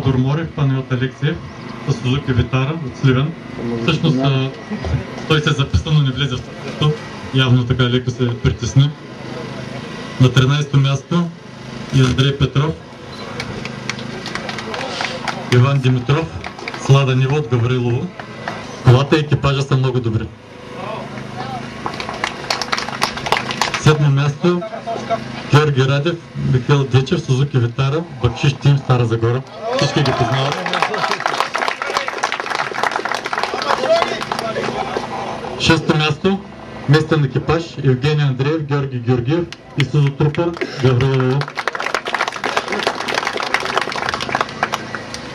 Тодор Морев, Панайот Алексиев с Сузуки Витара от Сливен. Всъщност той се е записал, но не влезе в статото. Явно така леко се притесни. На 13-то място и Андрей Петров, Иван Димитров, Слада Ниво от Гаврилово. Колата и екипажа са много добри. 7-то място Георги Радев, Михаил Дечев, Сузуки Витара, Бакшиш Тим, Стара Загора. Всички ги познават. 6-то място местен екипаж Евгений Андреев, Георги Георгиев и Сузо Трупър, Гаврилово.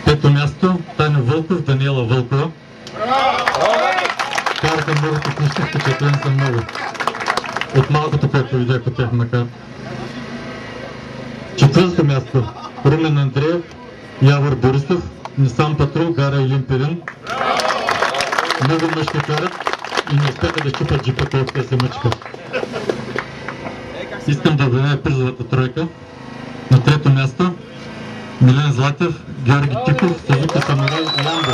5-то място Таня Вълков, Даниела Вълкова. Караха много технични, впечатлени са много. От малкото, което видях от тях на карта. 4-то място Румен Андреев, Явор Борисов, Нисан Патрул, Гара Илин Пирин. Много мъжки карат и не успяха да щупат джипа, колко те се мъчка. Искам да обявя призовата тройка. На 3-то място Милен Златев, Георги Тихов, Сузуки Самурай и Ямбо.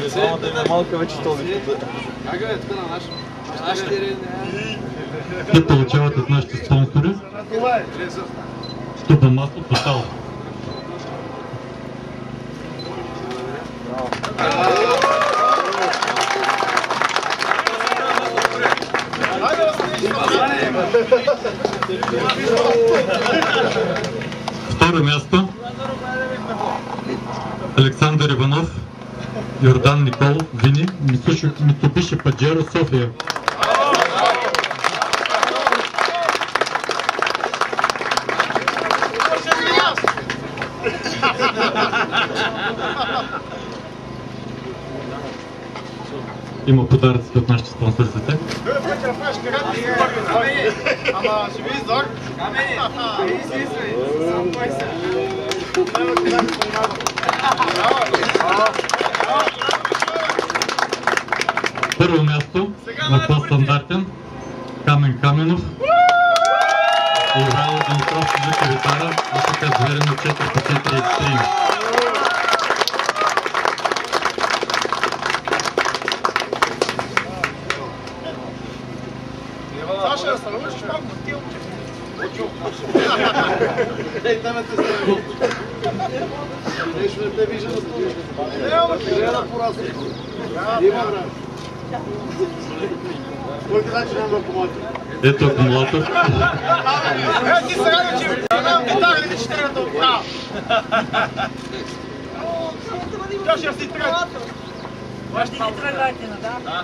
Само да има малка вече този. Те получават от нашите спонсори ступа масло Тотал. Второ място Александър Иванов, Йордан Николов, Вини, Митсубиши Паджеро, София. Има подаръците от нашите спонсори за те. Първо място, въпрос стандартен, Камен Каменов и Ивайло Димитров, Сузуки Витара, висока зверено 4x4 екстрим. Саша, да се научиш малко да ти учиш. Ей, там те сте. Нещо не те вижда да стоиш. Няма да гледа по-разно. Има време. Кой ти значи няма да помати? Ето акумулатор. Ти сега да че имам гитара или че трябва да оправя. Тя ще си тръгне. Ще ги тръгнете, да?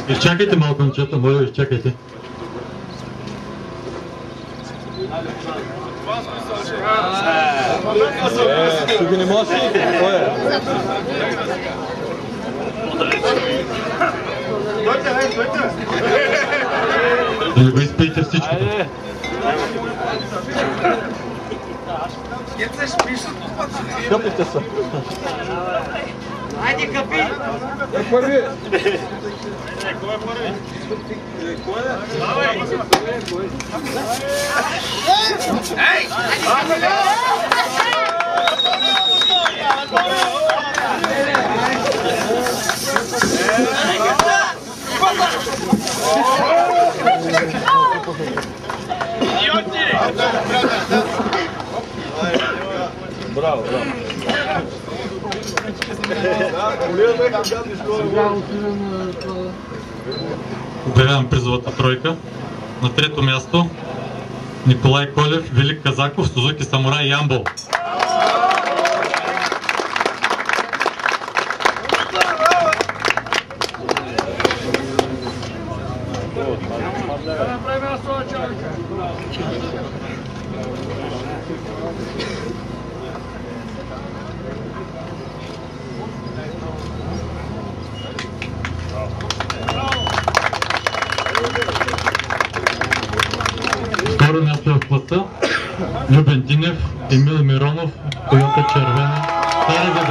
Изчакайте малко, момчета, моля, изчакайте. Тук не може да си, кой е? Да не го изпиете всичко. Къпите са. Айде, къпи! Е, първи! Кой е първи? Кой е? Ей! Браво, браво. Обявявам призовата тройка. На 3-то място Николай Колев, Велик Казаков, Сузуки Самурай, Ямбол. Второ място в класа Любен Динев, Емил Миронов, Тойота червена, Стара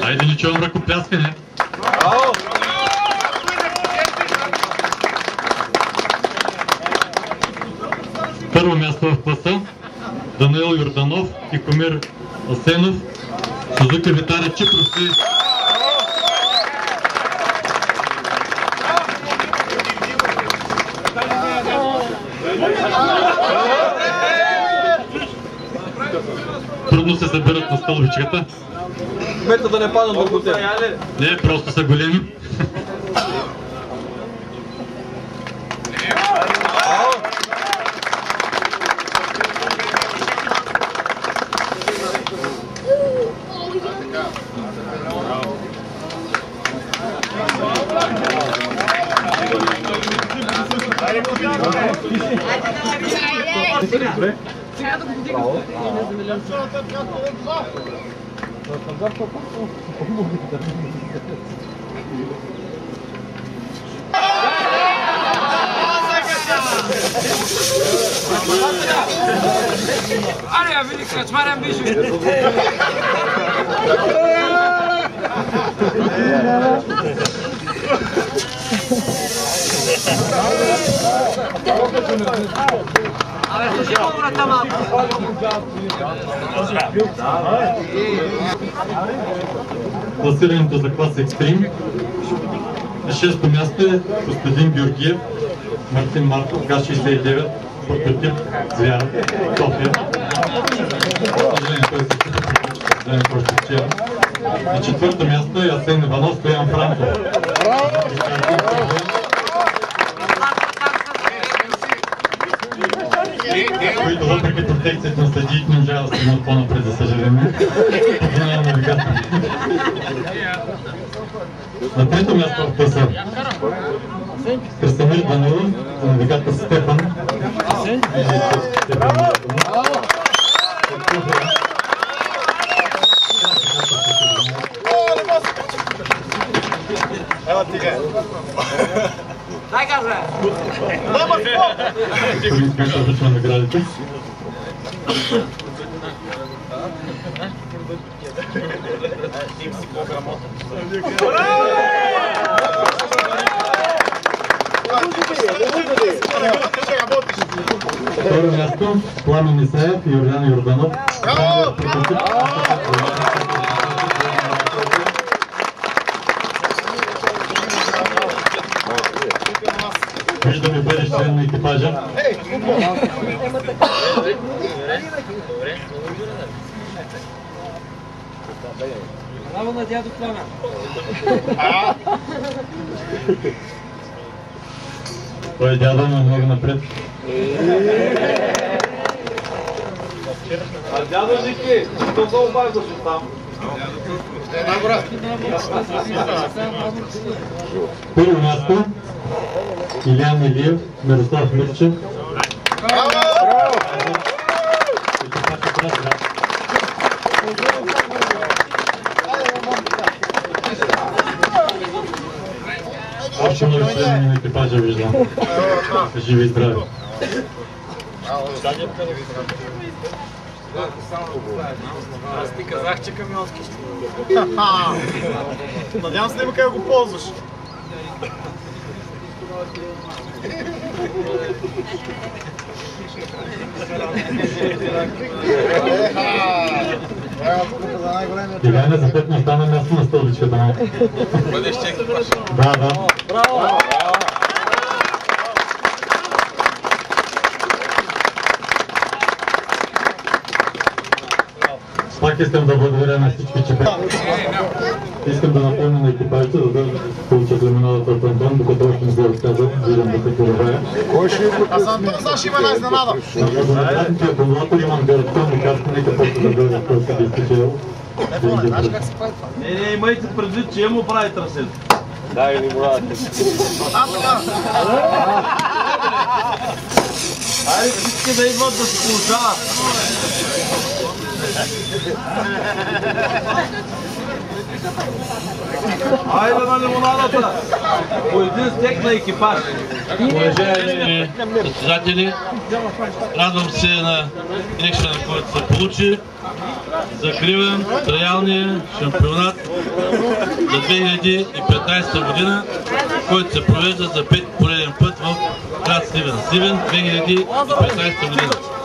Айде ни чувам ръкопляскане. Първо място в класа Даниел Йорданов и Комир Асенов, Сузуки Витара Чипровци. Трудно се събират на стълбичката. Мета да не падат върху теб. Не, просто са големи. Аре, я велик крачмарям бежу. Абе, слушай му врата малко. Класирането за клас Екстрим. На 6-то място е Костадин Георгиев, Мартин Марков, ГАЗ-69, прототип Звяра, София. Съжаление, той се чупа още вчера. На 4-то място е Асен Иванов, Стоян Франков. Които въпреки протекцията на съдиите не можа да стигнат по-напред, за съжаление. Подгонява навигатор. На трето място в класа Красимир Данилов, за навигатор Стефан. Дай газа! Господин Смешър, връчваме наградите. Второ място Пламен Исаев и Юлиан Йорданов. Виждаме бъдещ член на екипажа. Браво на дядо Пламен! Той е дядо, но много напред. А дядо Жики, то много бързо ще там. Първо място Илиян Илиев, Мирослав Мирчев. Още много члени на екипажа виждам. Живи и здрави. Аз ти казах, че камионски ще. Надявам се да има къде го ползваш. Иляне, за теб не остана място на стълбичката. Бъдещия екипаж. Да. Браво! Пак искам да благодаря на всички, че искам да напомня на екипажите, за да получат лимонадата от Антон, докато още не се разказват, видям да се поробая. А за Антон Саши има една изненада. За наградните акумулатори имам гаранционни карти, нека просто да дойдат, който се изтичал. Не, имайте предвид, че му прави трасет. Дай ни мурата. Айде всички да идват да се получават. Айде на лимонадата! По един стек на екипаж. Уважаеми състезатели, радвам се на екшена, който се получи. Закривам триалния шампионат за 2015 година, който се провежда за 5 пореден път в град Сливен. Сливен 2015 година.